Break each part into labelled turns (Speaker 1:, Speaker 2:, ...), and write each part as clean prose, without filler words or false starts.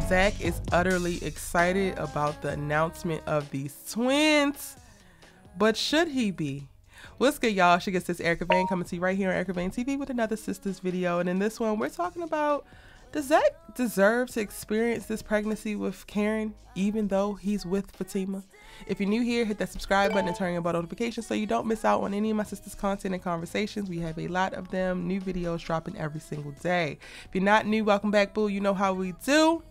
Speaker 1: ZAC is utterly excited about the announcement of these twins, but should he be? What's good, y'all? She gets this Erica Vane coming to you right here on Erica Vane TV with another Sistas video. And in this one, we're talking about, does ZAC deserve to experience this pregnancy with Karen, even though he's with Fatima? If you're new here, hit that subscribe button and turn on bell notifications so you don't miss out on any of my sisters' content and conversations. We have a lot of them, new videos dropping every single day. If you're not new, welcome back, boo. You know how we do.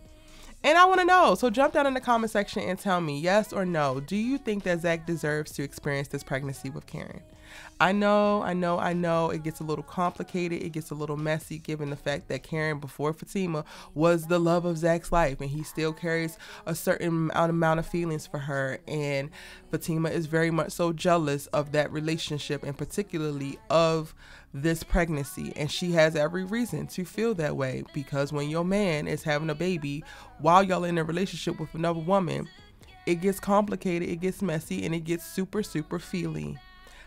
Speaker 1: And I want to know, so jump down in the comment section and tell me, yes or no, do you think that ZAC deserves to experience this pregnancy with Karen? I know, it gets a little complicated, it gets a little messy, given the fact that Karen, before Fatima, was the love of ZAC's life, and he still carries a certain amount of feelings for her, and Fatima is very much so jealous of that relationship, and particularly of this pregnancy, and she has every reason to feel that way, because when your man is having a baby while y'all in a relationship with another woman, it gets complicated, it gets messy, and it gets super feely.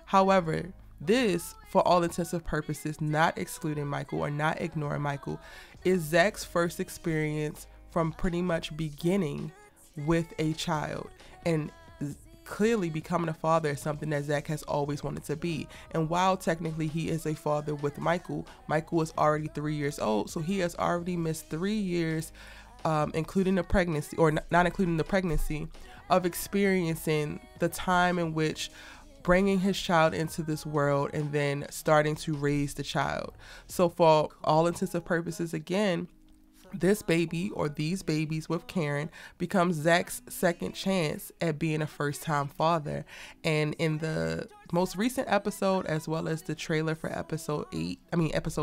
Speaker 1: However, this, for all intents and purposes, not excluding Michael or not ignoring Michael, is ZAC's first experience from pretty much beginning with a child. And clearly becoming a father is something that ZAC has always wanted to be. And while technically he is a father with Michael, Michael is already 3 years old, so he has already missed 3 years, including the pregnancy, or not including the pregnancy, of experiencing the time in which bringing his child into this world and then starting to raise the child. So for all intents and purposes, again, this baby, or these babies with Karen, becomes ZAC's second chance at being a first-time father. And in the most recent episode, as well as the trailer for episode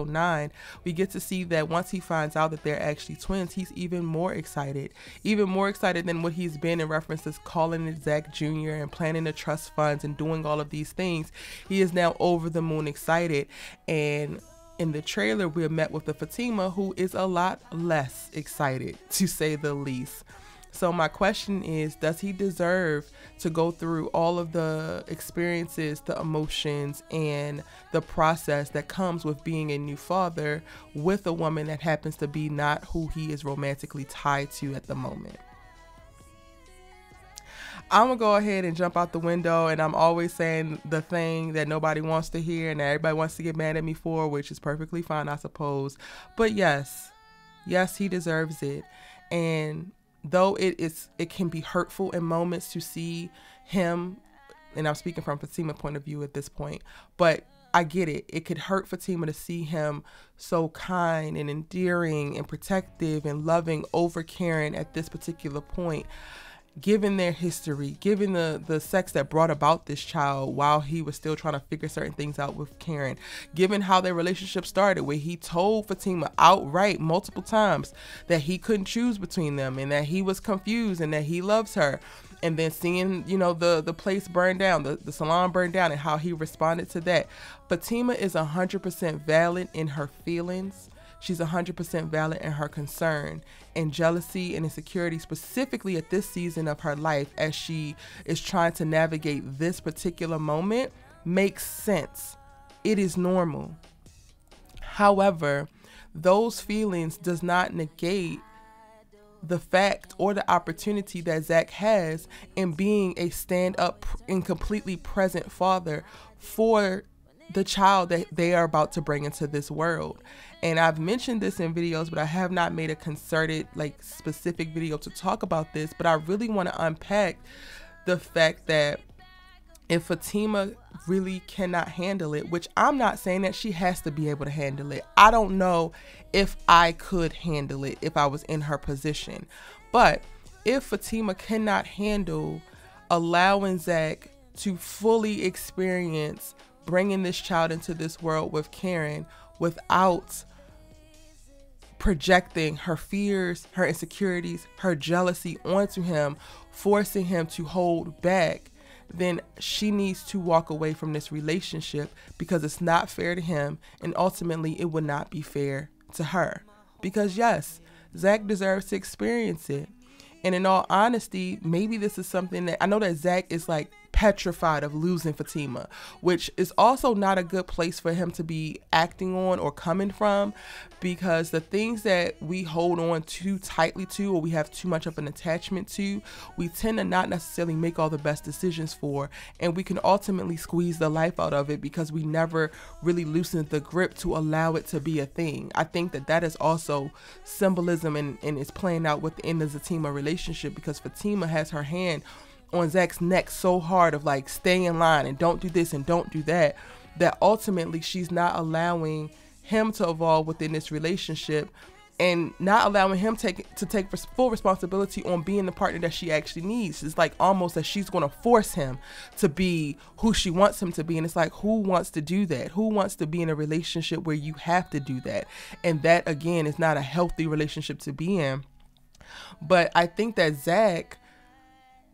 Speaker 1: 9, we get to see that once he finds out that they're actually twins, he's even more excited than what he's been in references calling it ZAC Jr. and planning the trust funds and doing all of these things. He is now over the moon excited. And in the trailer, we're met with the Fatima, who is a lot less excited, to say the least. So my question is, does he deserve to go through all of the experiences, the emotions, and the process that comes with being a new father with a woman that happens to be not who he is romantically tied to at the moment? I'm gonna go ahead and jump out the window, and I'm always saying the thing that nobody wants to hear and that everybody wants to get mad at me for, which is perfectly fine, I suppose. But yes, he deserves it. And though it can be hurtful in moments to see him, and I'm speaking from Fatima's point of view at this point, but I get it. It could hurt Fatima to see him so kind and endearing and protective and loving over Karen at this particular point, given their history, given the sex that brought about this child while he was still trying to figure certain things out with Karen, given how their relationship started, where he told Fatima outright multiple times that he couldn't choose between them and that he was confused and that he loves her. And then seeing, the place burn down, the salon burn down, and how he responded to that. Fatima is 100% valid in her feelings. She's 100% valid in her concern and jealousy and insecurity, specifically at this season of her life as she is trying to navigate this particular moment, makes sense. It is normal. However, those feelings does not negate the fact or the opportunity that ZAC has in being a stand-up and completely present father for the child that they are about to bring into this world. And I've mentioned this in videos, but I have not made a concerted, specific video to talk about this. But I really want to unpack the fact that if Fatima really cannot handle it, which I'm not saying that she has to be able to handle it. I don't know if I could handle it if I was in her position. But if Fatima cannot handle allowing ZAC to fully experience bringing this child into this world with Karen without projecting her fears, her insecurities, her jealousy onto him, forcing him to hold back, then she needs to walk away from this relationship, because it's not fair to him, and ultimately it would not be fair to her. Because yes, ZAC deserves to experience it. And in all honesty, maybe this is something that I know that ZAC is petrified of losing Fatima, which is also not a good place for him to be acting on or coming from, because the things that we hold on too tightly to, or we have too much of an attachment to, we tend to not necessarily make all the best decisions for, and we can ultimately squeeze the life out of it because we never really loosened the grip to allow it to be a thing. I think that that is also symbolism and is playing out within the Fatima relationship, because Fatima has her hand on ZAC's neck so hard of like, stay in line and don't do this and don't do that, that ultimately she's not allowing him to evolve within this relationship, and not allowing him to take full responsibility on being the partner that she actually needs. It's like almost that she's going to force him to be who she wants him to be. And it's like, who wants to do that? Who wants to be in a relationship where you have to do that? And that, again, is not a healthy relationship to be in. But I think that ZAC,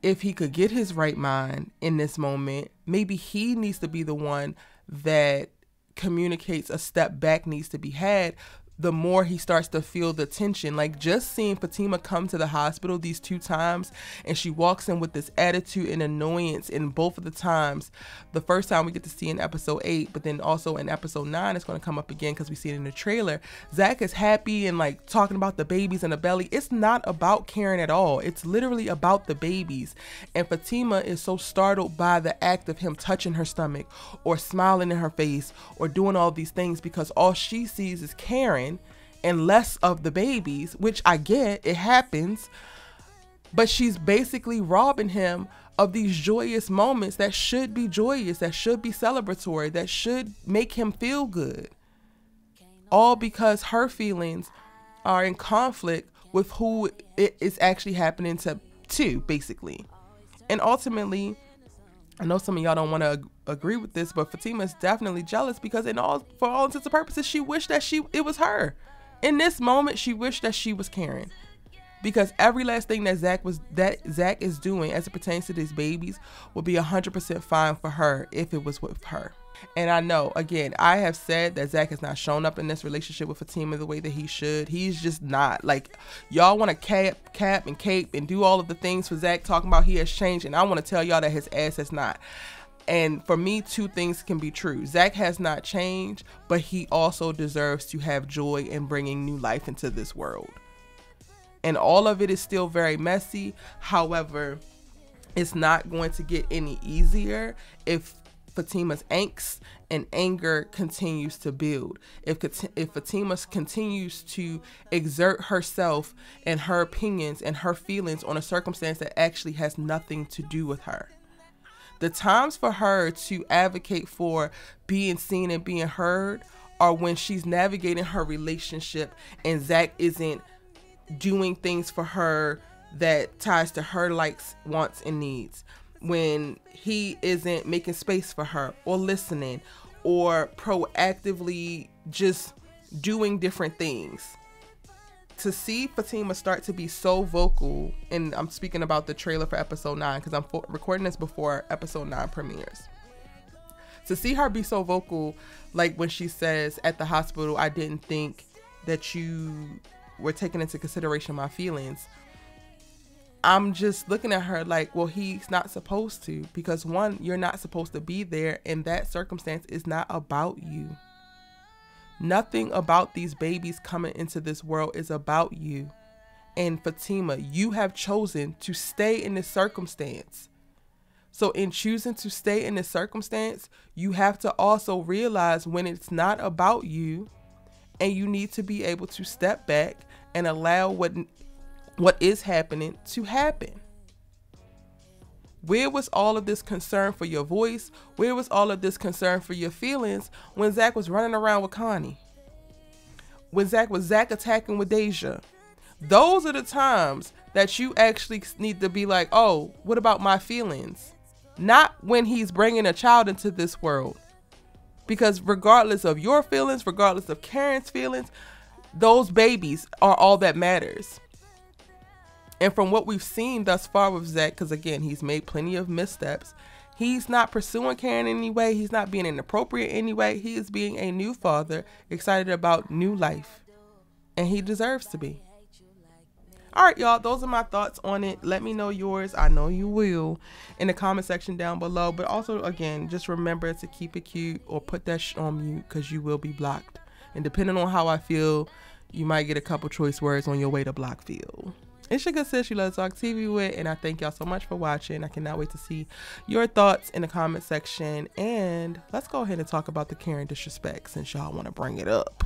Speaker 1: if he could get his right mind in this moment, maybe he needs to be the one that communicates a step back needs to be had. The more he starts to feel the tension, like just seeing Fatima come to the hospital these 2 times, and she walks in with this attitude and annoyance in both of the times. The first time we get to see in episode 8, but then also in episode 9, it's going to come up again because we see it in the trailer. ZAC is happy and like talking about the babies in the belly. It's not about Karen at all. It's literally about the babies. And Fatima is so startled by the act of him touching her stomach or smiling in her face or doing all these things, because all she sees is Karen and less of the babies, which I get, it happens, but she's basically robbing him of these joyous moments that should be joyous, that should be celebratory, that should make him feel good, all because her feelings are in conflict with who it is actually happening to basically. And ultimately, I know some of y'all don't want to agree with this, but Fatima is definitely jealous, because for all intents and purposes, she wished that it was her. In this moment, she wished that she was Karen, because every last thing that ZAC is doing as it pertains to these babies would be 100% fine for her if it was with her. And I know, again, I have said that ZAC has not shown up in this relationship with Fatima the way that he should. He's just not. Like, y'all want to cap and cape and do all of the things for ZAC, talking about he has changed, and I want to tell y'all that his ass has not. And for me, 2 things can be true. ZAC has not changed, but he also deserves to have joy in bringing new life into this world. And all of it is still very messy. However, it's not going to get any easier if Fatima's angst and anger continues to build. If Fatima continues to exert herself and her opinions and her feelings on a circumstance that actually has nothing to do with her. The times for her to advocate for being seen and being heard are when she's navigating her relationship and ZAC isn't doing things for her that ties to her likes, wants, and needs. When he isn't making space for her or listening or proactively just doing different things. To see Fatima start to be so vocal, and I'm speaking about the trailer for episode 9 because I'm recording this before episode 9 premieres. To see her be so vocal, like when she says at the hospital, I didn't think that you were taking into consideration my feelings. I'm just looking at her like, well, he's not supposed to, because 1, you're not supposed to be there, and that circumstance is not about you. Nothing about these babies coming into this world is about you. And Fatima, you have chosen to stay in this circumstance. So in choosing to stay in this circumstance, you have to also realize when it's not about you, and you need to be able to step back and allow what is happening to happen. Where was all of this concern for your voice? Where was all of this concern for your feelings when ZAC was running around with Connie? When ZAC attacking with Deja? Those are the times that you actually need to be like, oh, what about my feelings? Not when he's bringing a child into this world. Because regardless of your feelings, regardless of Karen's feelings, those babies are all that matters. And from what we've seen thus far with ZAC, because again, he's made plenty of missteps, he's not pursuing Karen in any way. He's not being inappropriate in any way. He is being a new father, excited about new life. And he deserves to be. All right, y'all, those are my thoughts on it. Let me know yours. I know you will in the comment section down below. But also, again, just remember to keep it cute or put that on mute because you will be blocked. And depending on how I feel, you might get a couple choice words on your way to Blockfield. It's your good sis, you love ZAC TV with, and I thank y'all so much for watching. I cannot wait to see your thoughts in the comment section. And let's go ahead and talk about the Karen disrespect since y'all want to bring it up.